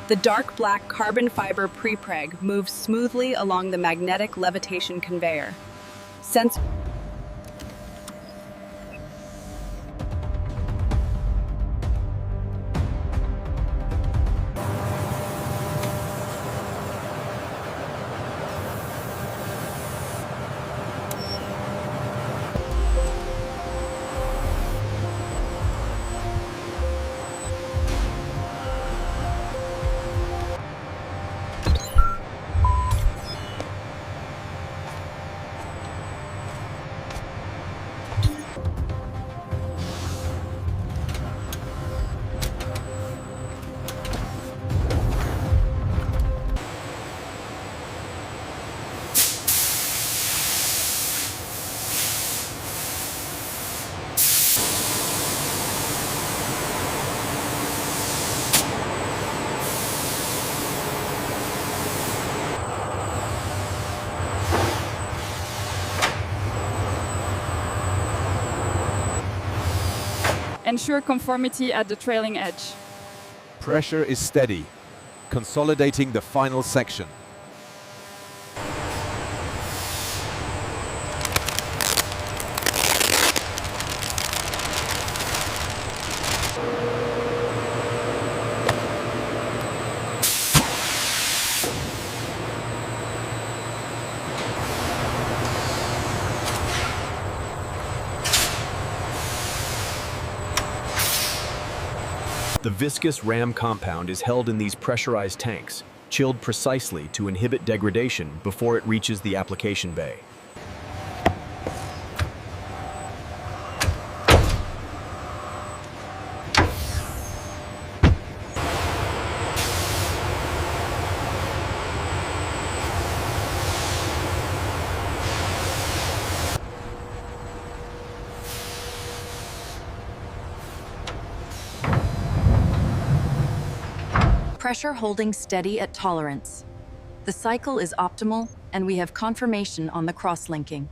The dark black carbon fiber prepreg moves smoothly along the magnetic levitation conveyor. Sense Ensure conformity at the trailing edge. Pressure is steady, consolidating the final section. The viscous RAM compound is held in these pressurized tanks, chilled precisely to inhibit degradation before it reaches the application bay. Pressure holding steady at tolerance. The cycle is optimal, and we have confirmation on the cross-linking.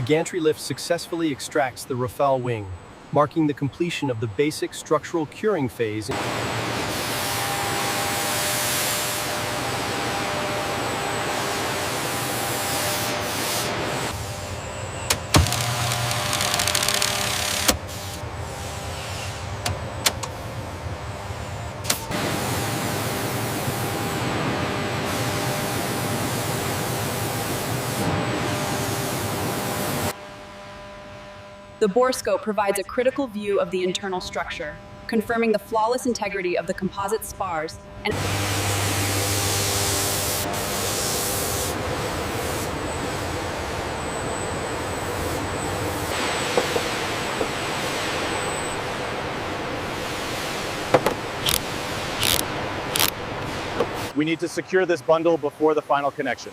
The gantry lift successfully extracts the Rafale wing, marking the completion of the basic structural curing phase. The borescope provides a critical view of the internal structure, confirming the flawless integrity of the composite spars and We need to secure this bundle before the final connection.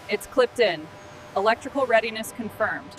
It's clipped in. Electrical readiness confirmed.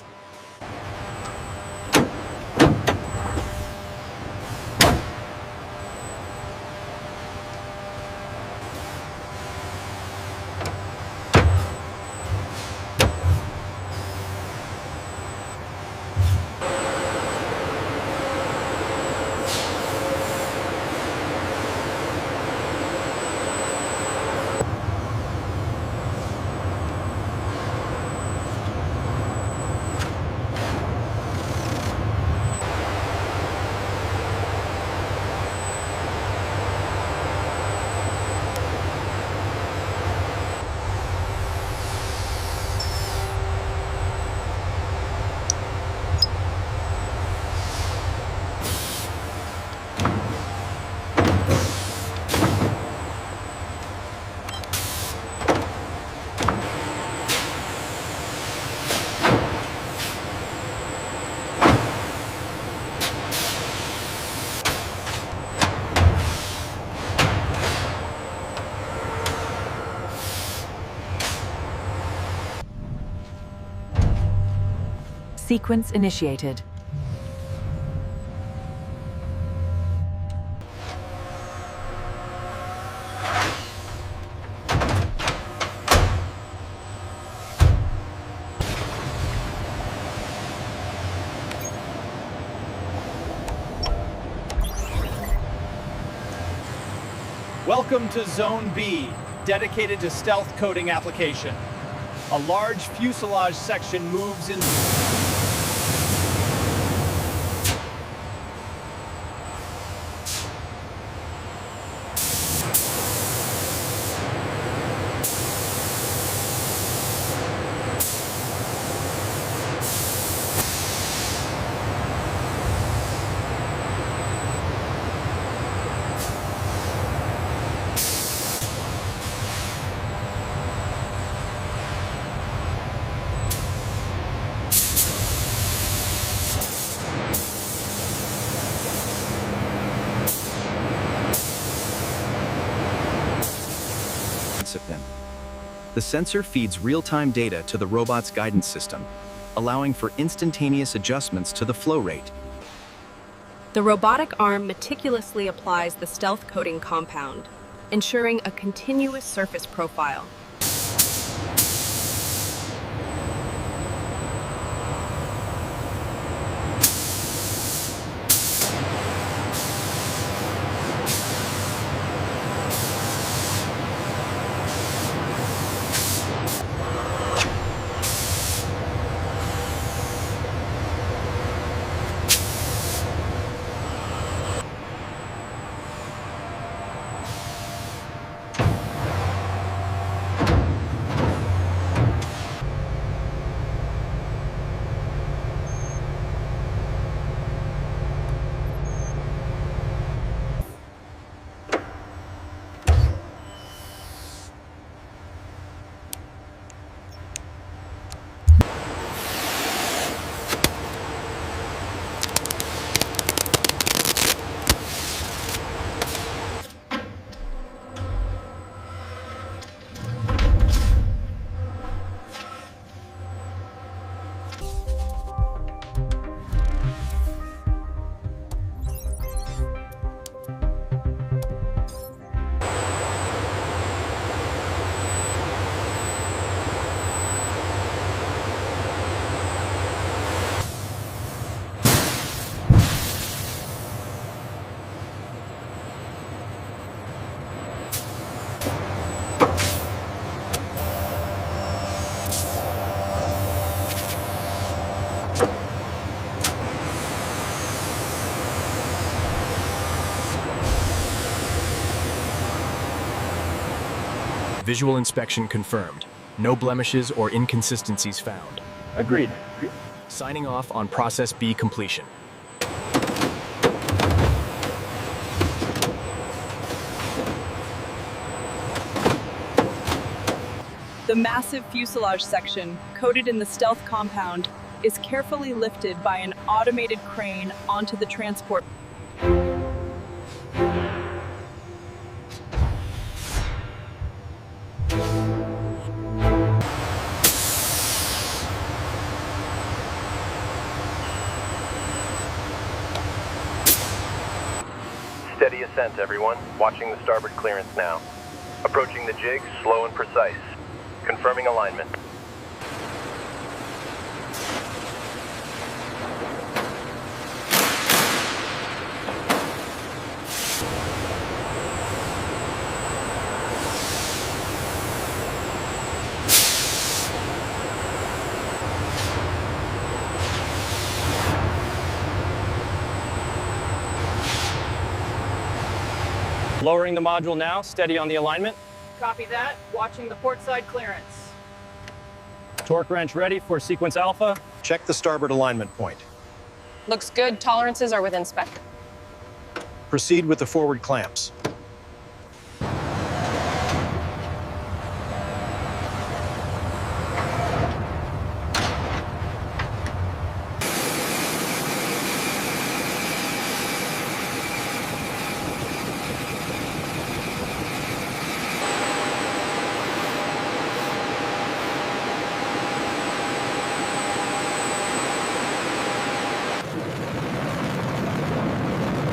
Sequence initiated. Welcome to Zone B, dedicated to stealth coating application. A large fuselage section moves in. The sensor feeds real-time data to the robot's guidance system, allowing for instantaneous adjustments to the flow rate. The robotic arm meticulously applies the stealth coating compound, ensuring a continuous surface profile. Visual inspection confirmed. No blemishes or inconsistencies found. Agreed. Signing off on Process B completion. The massive fuselage section, coated in the stealth compound, is carefully lifted by an automated crane onto the transport. Steady ascent, everyone. Watching the starboard clearance now. Approaching the jig, slow and precise. Confirming alignment. Lowering the module now, steady on the alignment. Copy that. Watching the port side clearance. Torque wrench ready for sequence alpha. Check the starboard alignment point. Looks good. Tolerances are within spec. Proceed with the forward clamps.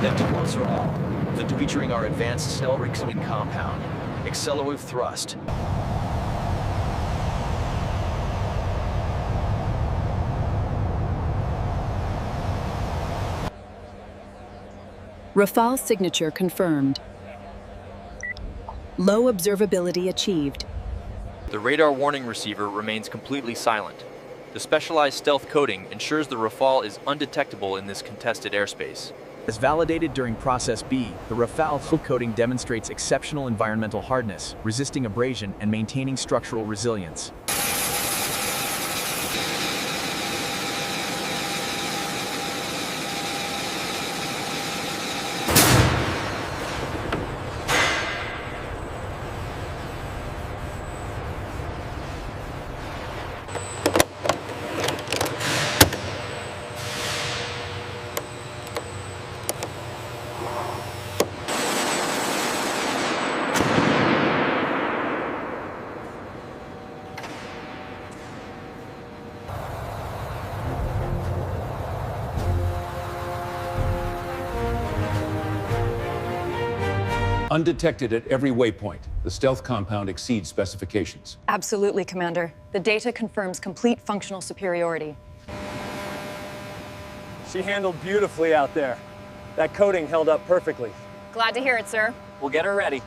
Empty closer all. Featuring our advanced Snecma compound. Accelerative thrust. Rafale signature confirmed. Low observability achieved. The radar warning receiver remains completely silent. The specialized stealth coating ensures the Rafale is undetectable in this contested airspace. As validated during Process B, the Rafale full coating demonstrates exceptional environmental hardness, resisting abrasion and maintaining structural resilience. Undetected at every waypoint, the stealth compound exceeds specifications. Absolutely, Commander. The data confirms complete functional superiority. She handled beautifully out there. That coating held up perfectly. Glad to hear it, sir. We'll get her ready.